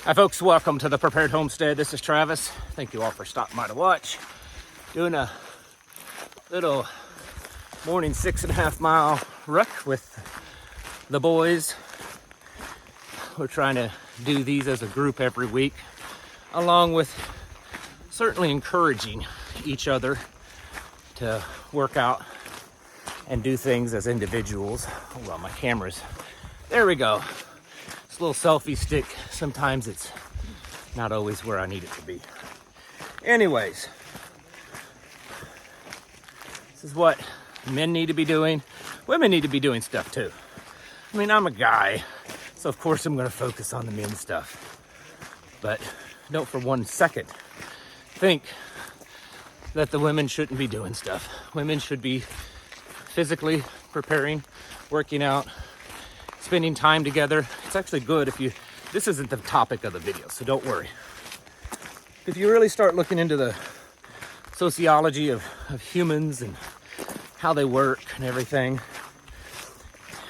Hi folks, welcome to the Prepared Homestead. This is Travis. Thank you all for stopping by to watch. Doing a little morning 6.5 mile ruck with the boys. We're trying to do these as a group every week, along with certainly encouraging each other to work out and do things as individuals. Hold on, my camera's, there we go. This little selfie stick, sometimes it's not always where I need it to be. Anyways, this is what men need to be doing. Women need to be doing stuff too. I mean, I'm a guy, so of course I'm gonna focus on the men's stuff. But don't for 1 second think that the women shouldn't be doing stuff. Women should be physically preparing, working out, spending time together. It's actually good if you, this isn't the topic of the video, so don't worry. If you really start looking into the sociology of humans and how they work and everything,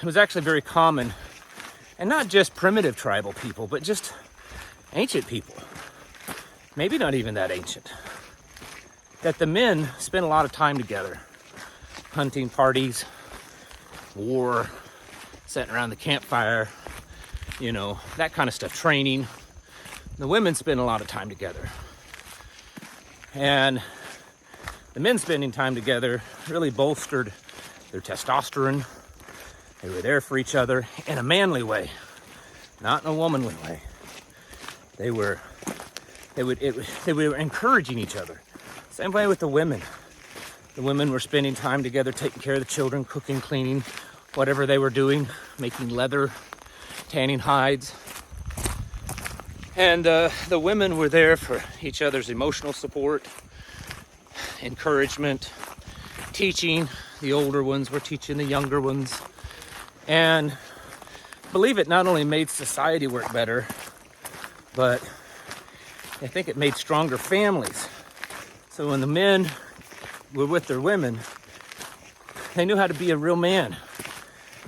it was actually very common, and not just primitive tribal people, but just ancient people, maybe not even that ancient, that the men spent a lot of time together, hunting parties, war, sitting around the campfire, you know, that kind of stuff, training. The women spend a lot of time together. And the men spending time together really bolstered their testosterone. They were there for each other in a manly way, not in a womanly way. They were encouraging each other. Same way with the women. The women were spending time together, taking care of the children, cooking, cleaning, whatever they were doing, making leather, tanning hides. And the women were there for each other's emotional support, encouragement, teaching. The older ones were teaching the younger ones. And believe it, not only made society work better, but I think it made stronger families. So when the men were with their women, they knew how to be a real man.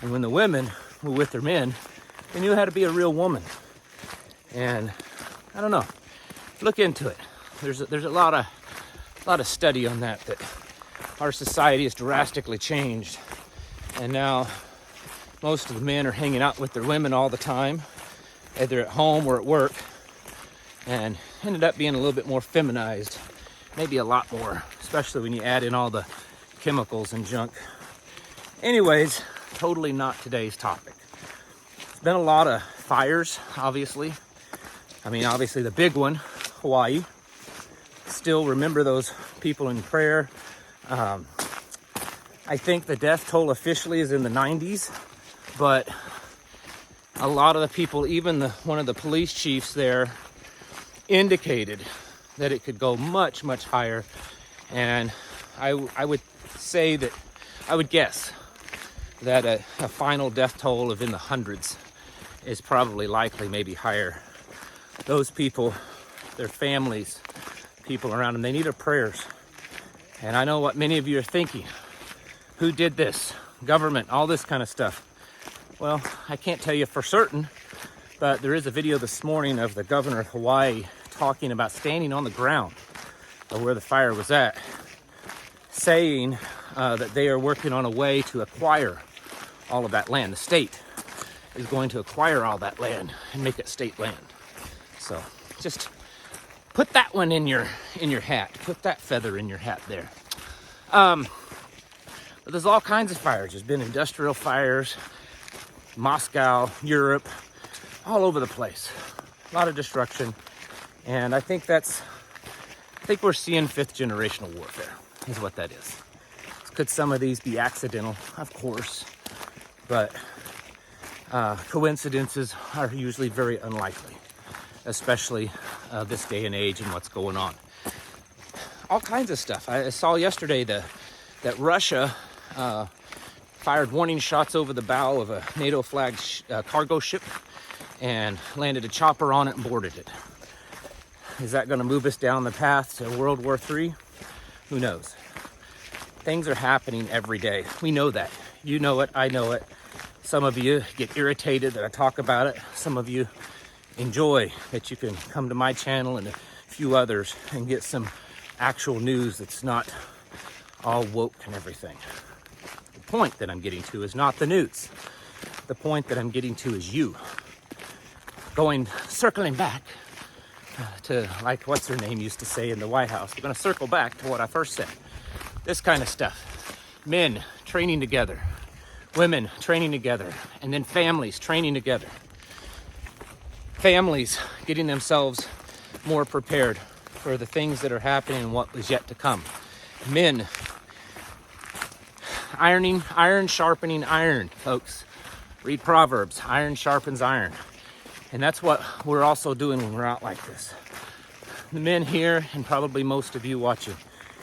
And when the women were with their men, they knew how to be a real woman. And I don't know, look into it. There's a lot of study on that our society has drastically changed. And now most of the men are hanging out with their women all the time, either at home or at work, and ended up being a little bit more feminized, maybe a lot more, especially when you add in all the chemicals and junk. Anyways, totally not today's topic. There's been a lot of fires, obviously. I mean, obviously the big one, Hawaii. Still remember those people in prayer. I think the death toll officially is in the 90s, but a lot of the people, even one of the police chiefs there, indicated that it could go much, much higher. And I would say that, I would guess that a final death toll of in the hundreds is probably likely, maybe higher. Those people, their families, people around them, they need our prayers. And I know what many of you are thinking. Who did this? Government, all this kind of stuff. Well, I can't tell you for certain, but there is a video this morning of the governor of Hawaii talking about standing on the ground of where the fire was at, saying that they are working on a way to acquire all of that land. The state is going to acquire all that land and make it state land. So just put that one in your hat. Put that feather in your hat there. But there's all kinds of fires. There's been industrial fires, Moscow, Europe, all over the place. A lot of destruction. And I think we're seeing 5th generational warfare is what that is. Could some of these be accidental? Of course. But coincidences are usually very unlikely, especially this day and age and what's going on. All kinds of stuff. I saw yesterday that Russia fired warning shots over the bow of a NATO flagged cargo ship and landed a chopper on it and boarded it. Is that going to move us down the path to World War III? Who knows? Things are happening every day. We know that. You know it. I know it. Some of you get irritated that I talk about it. Some of you enjoy that you can come to my channel and a few others and get some actual news that's not all woke and everything. The point that I'm getting to is not the news. The point that I'm getting to is you. Circling back to, like what's her name used to say in the White House, we're going to circle back to what I first said. This kind of stuff. Men training together, women training together, and then families training together. Families getting themselves more prepared for the things that are happening and what is yet to come. Men iron sharpening iron, folks. Read Proverbs, iron sharpens iron. And that's what we're also doing when we're out like this. The men here, and probably most of you watching,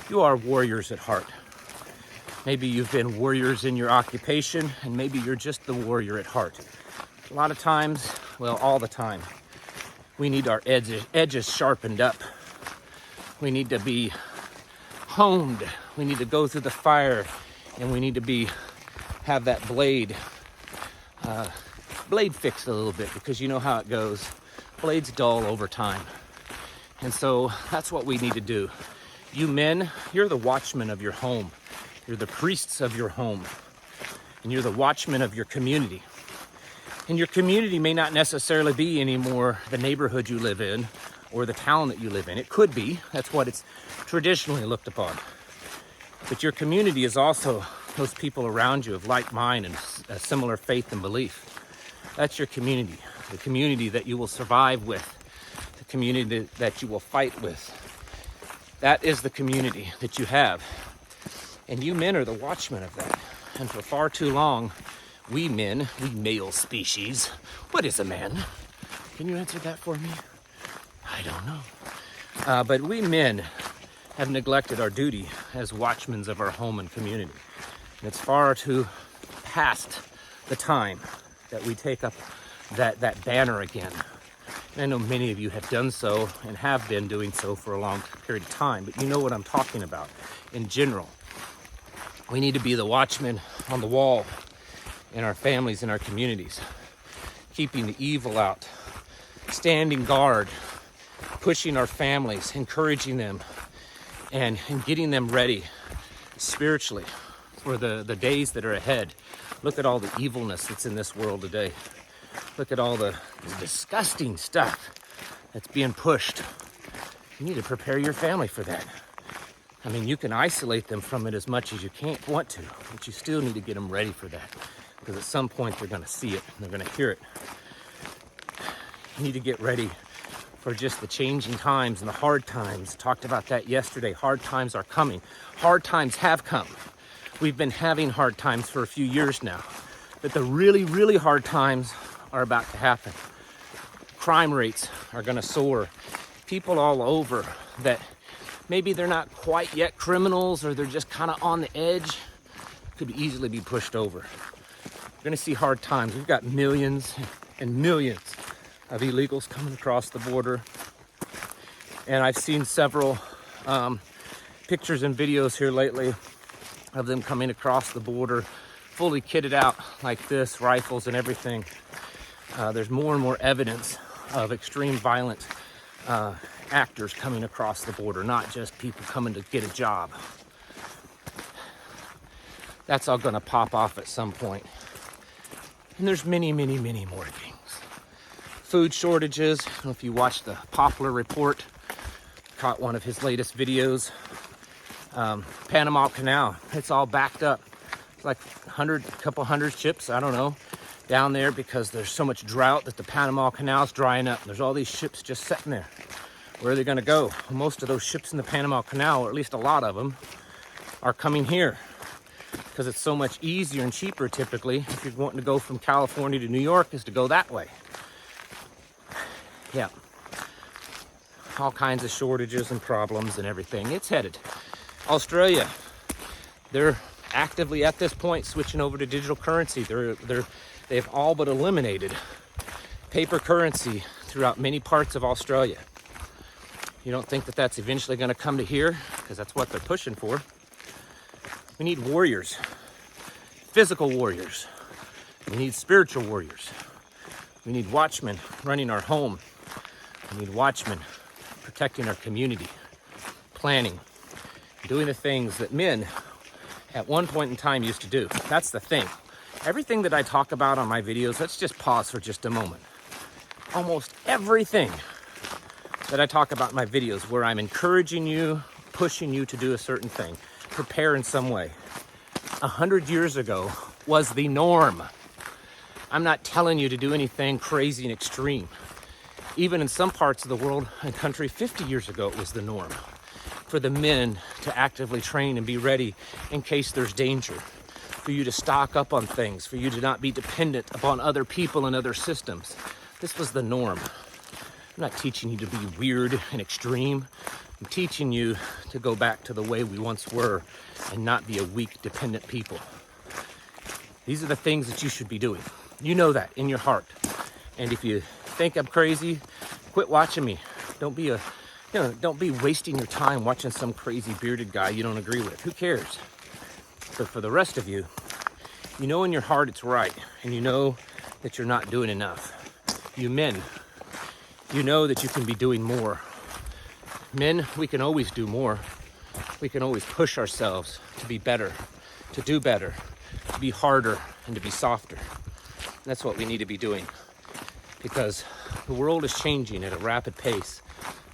you are warriors at heart. Maybe you've been warriors in your occupation, and maybe you're just the warrior at heart. A lot of times, well, all the time, we need our edges sharpened up. We need to be honed. We need to go through the fire, and we need to have that blade fixed a little bit, because you know how it goes. Blades dull over time. And so that's what we need to do. You men, you're the watchmen of your home. You're the priests of your home. And you're the watchmen of your community. And your community may not necessarily be anymore the neighborhood you live in or the town that you live in. It could be. That's what it's traditionally looked upon. But your community is also those people around you of like mind and a similar faith and belief. That's your community, the community that you will survive with, the community that you will fight with. That is the community that you have. And you men are the watchmen of that. And for far too long, we men, we male species, what is a man? Can you answer that for me? I don't know. But we men have neglected our duty as watchmen of our home and community. And it's far too past the time that we take up that banner again. And I know many of you have done so and have been doing so for a long period of time, but you know what I'm talking about in general. We need to be the watchmen on the wall in our families, in our communities, keeping the evil out, standing guard, pushing our families, encouraging them, and getting them ready spiritually for the days that are ahead. Look at all the evilness that's in this world today. Look at all the disgusting stuff that's being pushed. You need to prepare your family for that. I mean, you can isolate them from it as much as you want to, but you still need to get them ready for that, because at some point they're going to see it and they're going to hear it. You need to get ready for just the changing times and the hard times. Talked about that yesterday. Hard times are coming. Hard times have come. We've been having hard times for a few years now, but the really, really hard times are about to happen. Crime rates are going to soar. People all over that maybe they're not quite yet criminals, or they're just kind of on the edge, could easily be pushed over. We're going to see hard times. We've got millions and millions of illegals coming across the border. And I've seen several pictures and videos here lately of them coming across the border, fully kitted out like this, rifles and everything. There's more and more evidence of extreme violent actors coming across the border, not just people coming to get a job. That's all gonna pop off at some point. And there's many, many, many more things. Food shortages. I don't know if you watched the Poplar Report, caught one of his latest videos. Panama Canal, it's all backed up. It's like a couple hundred ships, I don't know, down there because there's so much drought that the Panama Canal's drying up. There's all these ships just sitting there. Where are they gonna go? Well, most of those ships in the Panama Canal, or at least a lot of them, are coming here because it's so much easier and cheaper typically if you're wanting to go from California to New York is to go that way. Yeah. All kinds of shortages and problems and everything. It's headed. Australia, they're actively at this point switching over to digital currency. They've all but eliminated paper currency throughout many parts of Australia. You don't think that that's eventually going to come to here? Because that's what they're pushing for. We need warriors, physical warriors. We need spiritual warriors. We need watchmen running our home. We need watchmen protecting our community, planning, doing the things that men at one point in time used to do. That's the thing. Everything that I talk about on my videos, let's just pause for just a moment. Almost everything that I talk about in my videos where I'm encouraging you, pushing you to do a certain thing, prepare in some way, 100 years ago was the norm. I'm not telling you to do anything crazy and extreme. Even in some parts of the world and country, 50 years ago, it was the norm for the men to actively train and be ready in case there's danger, for you to stock up on things, for you to not be dependent upon other people and other systems. This was the norm. I'm not teaching you to be weird and extreme. I'm teaching you to go back to the way we once were and not be a weak, dependent people. These are the things that you should be doing. You know that in your heart. And if you think I'm crazy, quit watching me. Don't be wasting your time watching some crazy bearded guy you don't agree with. Who cares? But for the rest of you, you know in your heart it's right, and you know that you're not doing enough. You men, you know that you can be doing more. Men, we can always do more. We can always push ourselves to be better, to do better, to be harder, and to be softer. That's what we need to be doing, because the world is changing at a rapid pace,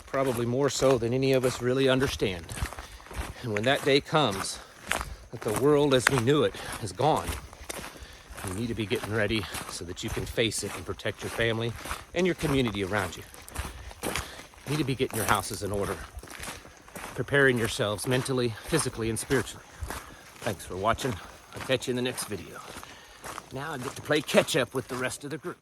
probably more so than any of us really understand. And when that day comes, that the world as we knew it is gone, you need to be getting ready so that you can face it and protect your family and your community around you. You need to be getting your houses in order, preparing yourselves mentally, physically, and spiritually. Thanks for watching. I'll catch you in the next video. Now I get to play catch up with the rest of the group.